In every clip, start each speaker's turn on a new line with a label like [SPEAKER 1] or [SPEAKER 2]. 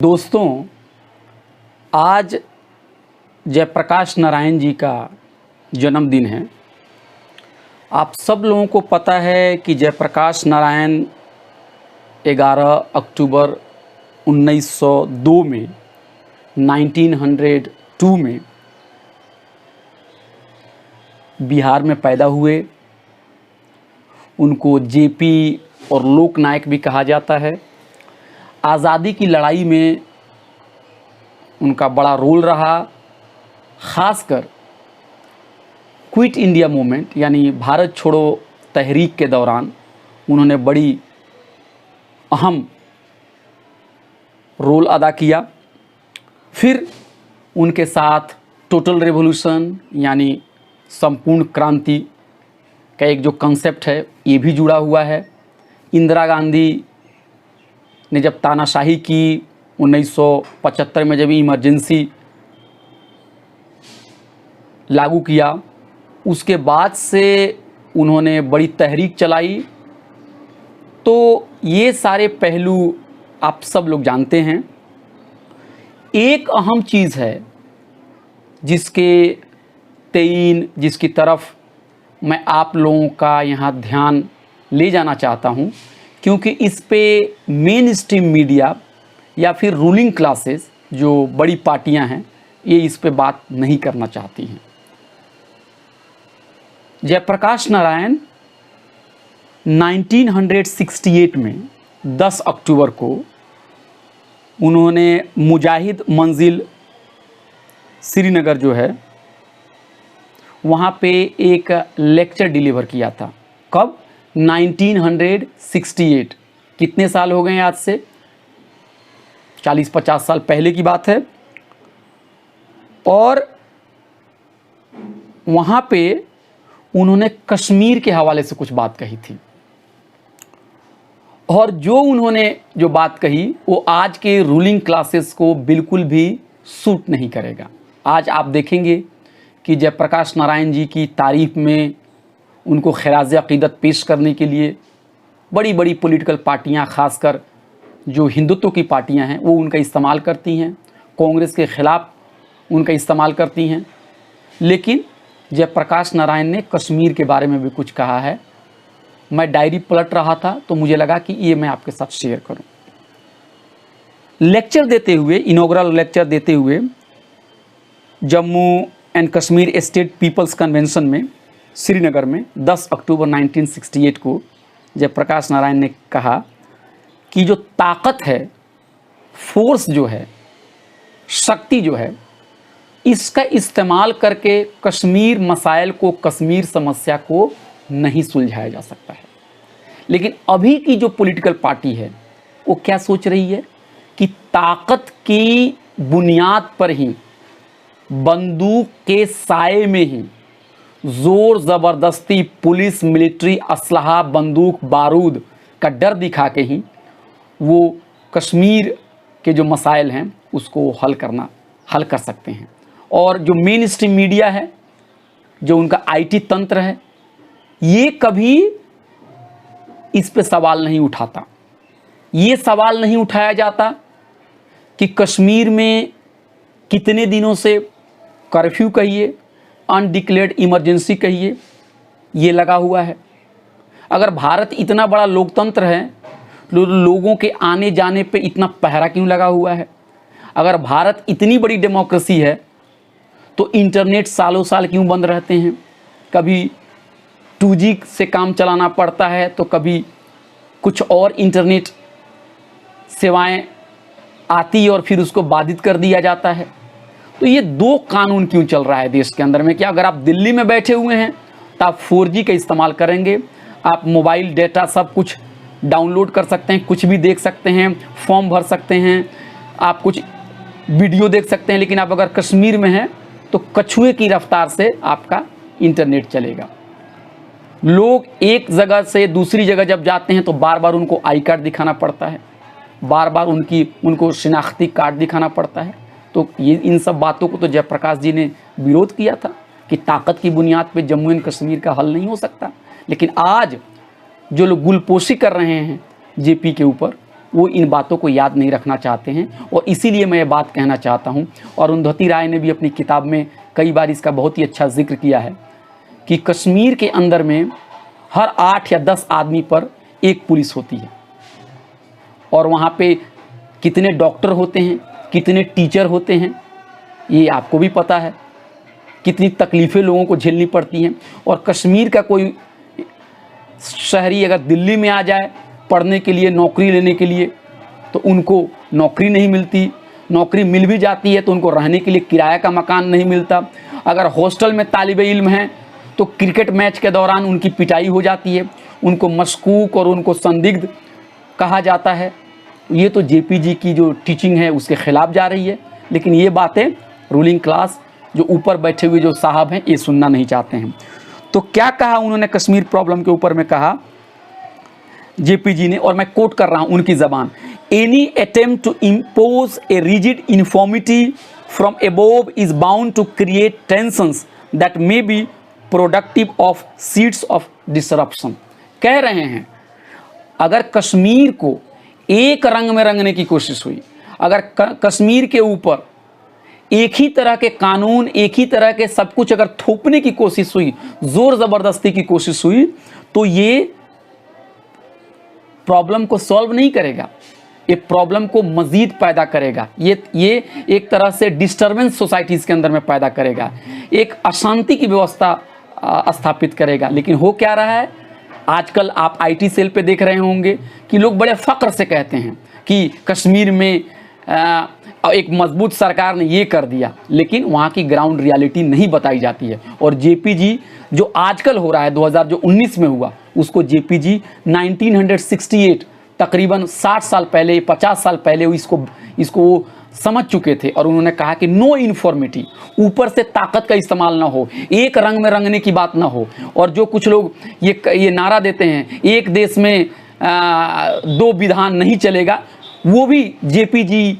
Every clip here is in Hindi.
[SPEAKER 1] दोस्तों, आज जयप्रकाश नारायण जी का जन्मदिन है। आप सब लोगों को पता है कि जयप्रकाश नारायण 11 अक्टूबर 1902 में 1902 में बिहार में पैदा हुए। उनको जेपी और लोकनायक भी कहा जाता है। आज़ादी की लड़ाई में उनका बड़ा रोल रहा। ख़ासकर क्विट इंडिया मूवमेंट यानी भारत छोड़ो तहरीक के दौरान उन्होंने बड़ी अहम रोल अदा किया। फिर उनके साथ टोटल रेवोल्यूशन यानी संपूर्ण क्रांति का एक जो कंसेप्ट है ये भी जुड़ा हुआ है। इंदिरा गांधी ने जब तानाशाही की 1975 में जब इमरजेंसी लागू किया, उसके बाद से उन्होंने बड़ी तहरीक चलाई। तो ये सारे पहलू आप सब लोग जानते हैं। एक अहम चीज़ है जिसकी तरफ मैं आप लोगों का यहाँ ध्यान ले जाना चाहता हूँ, क्योंकि इस पे मेन स्ट्रीम मीडिया या फिर रूलिंग क्लासेस जो बड़ी पार्टियां हैं ये इस पे बात नहीं करना चाहती हैं। जयप्रकाश नारायण 1968 में 10 अक्टूबर को उन्होंने मुजाहिद मंजिल श्रीनगर जो है वहाँ पे एक लेक्चर डिलीवर किया था। कब? 1968। कितने साल हो गए हैं आज से? 40-50 साल पहले की बात है। और वहाँ पे उन्होंने कश्मीर के हवाले से कुछ बात कही थी, और उन्होंने जो बात कही वो आज के रूलिंग क्लासेस को बिल्कुल भी सूट नहीं करेगा। आज आप देखेंगे कि जयप्रकाश नारायण जी की तारीफ में उनको खिराज अक़ीदत पेश करने के लिए बड़ी बड़ी पॉलिटिकल पार्टियां, ख़ासकर जो हिंदुत्व की पार्टियां हैं वो उनका इस्तेमाल करती हैं, कांग्रेस के ख़िलाफ़ उनका इस्तेमाल करती हैं। लेकिन जयप्रकाश नारायण ने कश्मीर के बारे में भी कुछ कहा है। मैं डायरी पलट रहा था तो मुझे लगा कि ये मैं आपके साथ शेयर करूं। लेक्चर देते हुए, इनॉग्रल लेक्चर देते हुए Jammu and Kashmir State People's Convention में श्रीनगर में 10 अक्टूबर 1968 को जयप्रकाश नारायण ने कहा कि जो ताकत है, फोर्स जो है, शक्ति जो है, इसका इस्तेमाल करके कश्मीर मसाइल को, कश्मीर समस्या को नहीं सुलझाया जा सकता है। लेकिन अभी की जो पॉलिटिकल पार्टी है वो क्या सोच रही है कि ताकत की बुनियाद पर ही, बंदूक के साए में ही, ज़ोर ज़बरदस्ती, पुलिस, मिलिट्री, असलहा, बंदूक, बारूद का डर दिखा के ही वो कश्मीर के जो मसाइल हैं उसको हल कर सकते हैं। और जो मेन स्ट्रीम मीडिया है, जो उनका आईटी तंत्र है, ये कभी इस पे सवाल नहीं उठाता। ये सवाल नहीं उठाया जाता कि कश्मीर में कितने दिनों से कर्फ्यू कहिए, अनडिक्लेयर्ड इमरजेंसी कहिए, ये लगा हुआ है। अगर भारत इतना बड़ा लोकतंत्र है तो लोगों के आने जाने पे इतना पहरा क्यों लगा हुआ है? अगर भारत इतनी बड़ी डेमोक्रेसी है तो इंटरनेट सालों साल क्यों बंद रहते हैं? कभी 2G से काम चलाना पड़ता है तो कभी कुछ और इंटरनेट सेवाएं आती और फिर उसको बाधित कर दिया जाता है। तो ये दो कानून क्यों चल रहा है देश के अंदर में? क्या अगर आप दिल्ली में बैठे हुए हैं तो आप 4G का इस्तेमाल करेंगे, आप मोबाइल डेटा सब कुछ डाउनलोड कर सकते हैं, कुछ भी देख सकते हैं, फॉर्म भर सकते हैं, आप कुछ वीडियो देख सकते हैं। लेकिन आप अगर कश्मीर में हैं तो कछुए की रफ्तार से आपका इंटरनेट चलेगा। लोग एक जगह से दूसरी जगह जब जाते हैं तो बार बार उनको आई कार्ड दिखाना पड़ता है, बार बार उनको शिनाख्ती कार्ड दिखाना पड़ता है। तो ये इन सब बातों को तो जयप्रकाश जी ने विरोध किया था कि ताकत की बुनियाद पे जम्मू एंड कश्मीर का हल नहीं हो सकता। लेकिन आज जो लोग गुलपोशी कर रहे हैं जेपी के ऊपर, वो इन बातों को याद नहीं रखना चाहते हैं। और इसीलिए मैं ये बात कहना चाहता हूँ, और अरुंधति राय ने भी अपनी किताब में कई बार इसका बहुत ही अच्छा जिक्र किया है कि कश्मीर के अंदर में हर 8 या 10 आदमी पर एक पुलिस होती है, और वहाँ पे कितने डॉक्टर होते हैं, कितने टीचर होते हैं, ये आपको भी पता है। कितनी तकलीफ़ें लोगों को झेलनी पड़ती हैं। और कश्मीर का कोई शहरी अगर दिल्ली में आ जाए पढ़ने के लिए, नौकरी लेने के लिए, तो उनको नौकरी नहीं मिलती। नौकरी मिल भी जाती है तो उनको रहने के लिए किराया का मकान नहीं मिलता। अगर हॉस्टल में तालिबे इल्म हैं तो क्रिकेट मैच के दौरान उनकी पिटाई हो जाती है, उनको मशकूक और उनको संदिग्ध कहा जाता है। ये तो जेपीजी की जो टीचिंग है उसके ख़िलाफ़ जा रही है, लेकिन ये बातें रूलिंग क्लास जो ऊपर बैठे हुए जो साहब हैं ये सुनना नहीं चाहते हैं। तो क्या कहा उन्होंने कश्मीर प्रॉब्लम के ऊपर में कहा जेपीजी ने, और मैं कोट कर रहा हूँ उनकी ज़बान, any attempt to impose a rigid uniformity from above is bound to create tensions that may be productive of seeds of disruption. कह रहे हैं अगर कश्मीर को एक रंग में रंगने की कोशिश हुई, अगर कश्मीर के ऊपर एक ही तरह के कानून, एक ही तरह के सब कुछ अगर थोपने की कोशिश हुई, जोर ज़बरदस्ती की कोशिश हुई, तो ये प्रॉब्लम को सॉल्व नहीं करेगा, ये प्रॉब्लम को मज़ीद पैदा करेगा। ये एक तरह से डिस्टर्बेंस सोसाइटीज़ के अंदर में पैदा करेगा, एक अशांति की व्यवस्था स्थापित करेगा। लेकिन हो क्या रहा है, आजकल आप आईटी सेल पे देख रहे होंगे कि लोग बड़े फ़ख्र से कहते हैं कि कश्मीर में एक मजबूत सरकार ने ये कर दिया, लेकिन वहाँ की ग्राउंड रियलिटी नहीं बताई जाती है। और जेपीजी जो आजकल हो रहा है 2019 में हुआ, उसको जेपीजी 1968 तकरीबन 60 साल पहले, 50 साल पहले इसको वो समझ चुके थे। और उन्होंने कहा कि नो यूनिफॉर्मिटी, ऊपर से ताकत का इस्तेमाल ना हो, एक रंग में रंगने की बात ना हो। और जो कुछ लोग ये नारा देते हैं एक देश में 2 विधान नहीं चलेगा, वो भी जेपीजी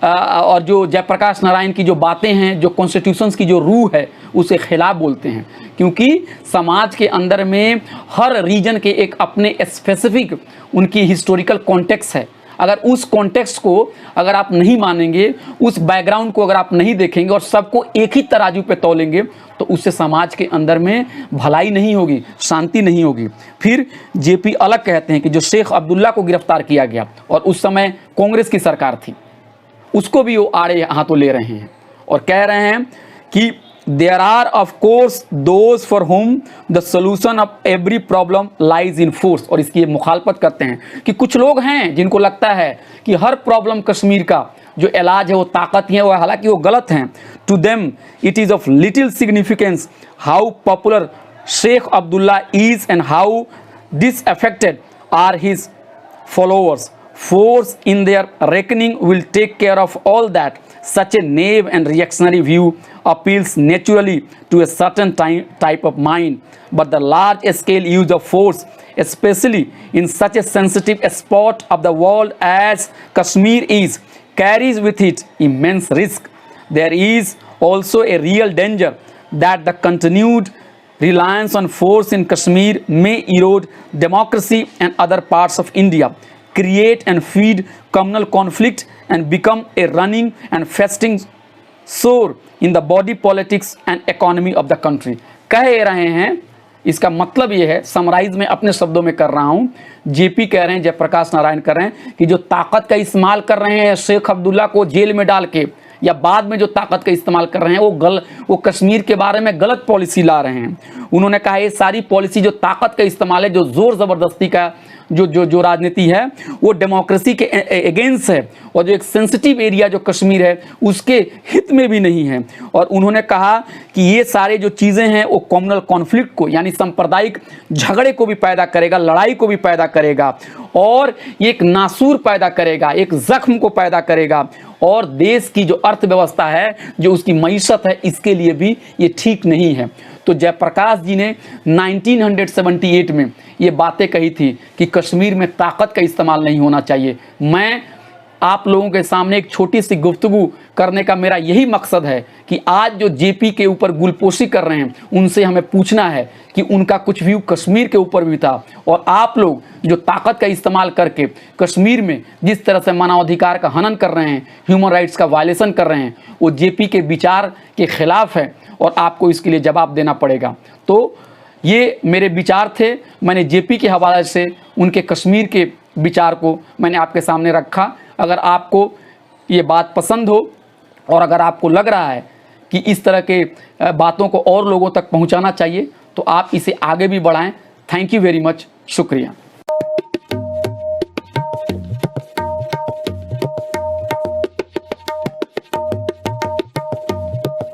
[SPEAKER 1] और जो जयप्रकाश नारायण की जो बातें हैं, जो कॉन्स्टिट्यूशंस की जो रूह है, उसके खिलाफ बोलते हैं। क्योंकि समाज के अंदर में हर रीजन के एक अपने स्पेसिफिक उनकी हिस्टोरिकल कॉन्टेक्स्ट है। अगर उस कॉन्टेक्स्ट को अगर आप नहीं मानेंगे, उस बैकग्राउंड को अगर आप नहीं देखेंगे और सबको एक ही तराजू पे तौलेंगे, तो उससे समाज के अंदर में भलाई नहीं होगी, शांति नहीं होगी। फिर जेपी अलग कहते हैं कि जो शेख अब्दुल्ला को गिरफ्तार किया गया और उस समय कांग्रेस की सरकार थी, उसको भी वो आड़े हाथों ले रहे हैं और कह रहे हैं कि there are of course those for whom the solution of every problem lies in force. और इसकी मुखालफत करते हैं कि कुछ लोग हैं जिनको लगता है कि हर प्रॉब्लम कश्मीर का जो इलाज है वो ताकत ही है, वो हालांकि वो गलत हैं। To them it is of little significance how popular Sheikh Abdullah is and how disaffected are his followers. Force in their reckoning will take care of all that. Such a naive and reactionary view appeals naturally to a certain type of mind, but the large-scale use of force, especially in such a sensitive spot of the world as Kashmir is, carries with it immense risk. There is also a real danger that the continued reliance on force in Kashmir may erode democracy and other parts of India, create and feed communal conflict and become a running and festering sore in the body politics and economy of the country। कह रहे हैं, इसका मतलब ये है, समराइज में अपने शब्दों में कर रहा हूँ, जेपी कह रहे हैं, जयप्रकाश नारायण कर रहे हैं कि जो ताकत का इस्तेमाल कर रहे हैं शेख अब्दुल्ला को जेल में डाल के, या बाद में जो ताकत का इस्तेमाल कर रहे हैं वो कश्मीर के बारे में गलत पॉलिसी ला रहे हैं। उन्होंने कहा ये सारी पॉलिसी जो ताकत का इस्तेमाल है, जो ज़ोर ज़बरदस्ती का जो राजनीति है, वो डेमोक्रेसी के अगेंस्ट है और जो एक सेंसिटिव एरिया जो कश्मीर है उसके हित में भी नहीं है। और उन्होंने कहा कि ये सारे जो चीज़ें हैं वो कम्युनल कॉन्फ्लिक्ट को, यानी सांप्रदायिक झगड़े को भी पैदा करेगा, लड़ाई को भी पैदा करेगा और एक नासूर पैदा करेगा, एक जख्म को पैदा करेगा। और देश की जो अर्थव्यवस्था है, जो उसकी मईशत है, इसके लिए भी ये ठीक नहीं है। तो जयप्रकाश जी ने 1978 में ये बातें कही थी कि कश्मीर में ताकत का इस्तेमाल नहीं होना चाहिए। मैं आप लोगों के सामने एक छोटी सी गुफ्तगू करने का मेरा यही मकसद है कि आज जो जेपी के ऊपर गुलपोशी कर रहे हैं उनसे हमें पूछना है कि उनका कुछ व्यू कश्मीर के ऊपर भी था, और आप लोग जो ताकत का इस्तेमाल करके कश्मीर में जिस तरह से मानवाधिकार का हनन कर रहे हैं, ह्यूमन राइट्स का वायलेशन कर रहे हैं, वो जेपी के विचार के खिलाफ है और आपको इसके लिए जवाब देना पड़ेगा। तो ये मेरे विचार थे, मैंने जेपी के हवाले से उनके कश्मीर के विचार को मैंने आपके सामने रखा। अगर आपको ये बात पसंद हो और अगर आपको लग रहा है कि इस तरह के बातों को और लोगों तक पहुंचाना चाहिए तो आप इसे आगे भी बढ़ाएं। थैंक यू वेरी मच, शुक्रिया।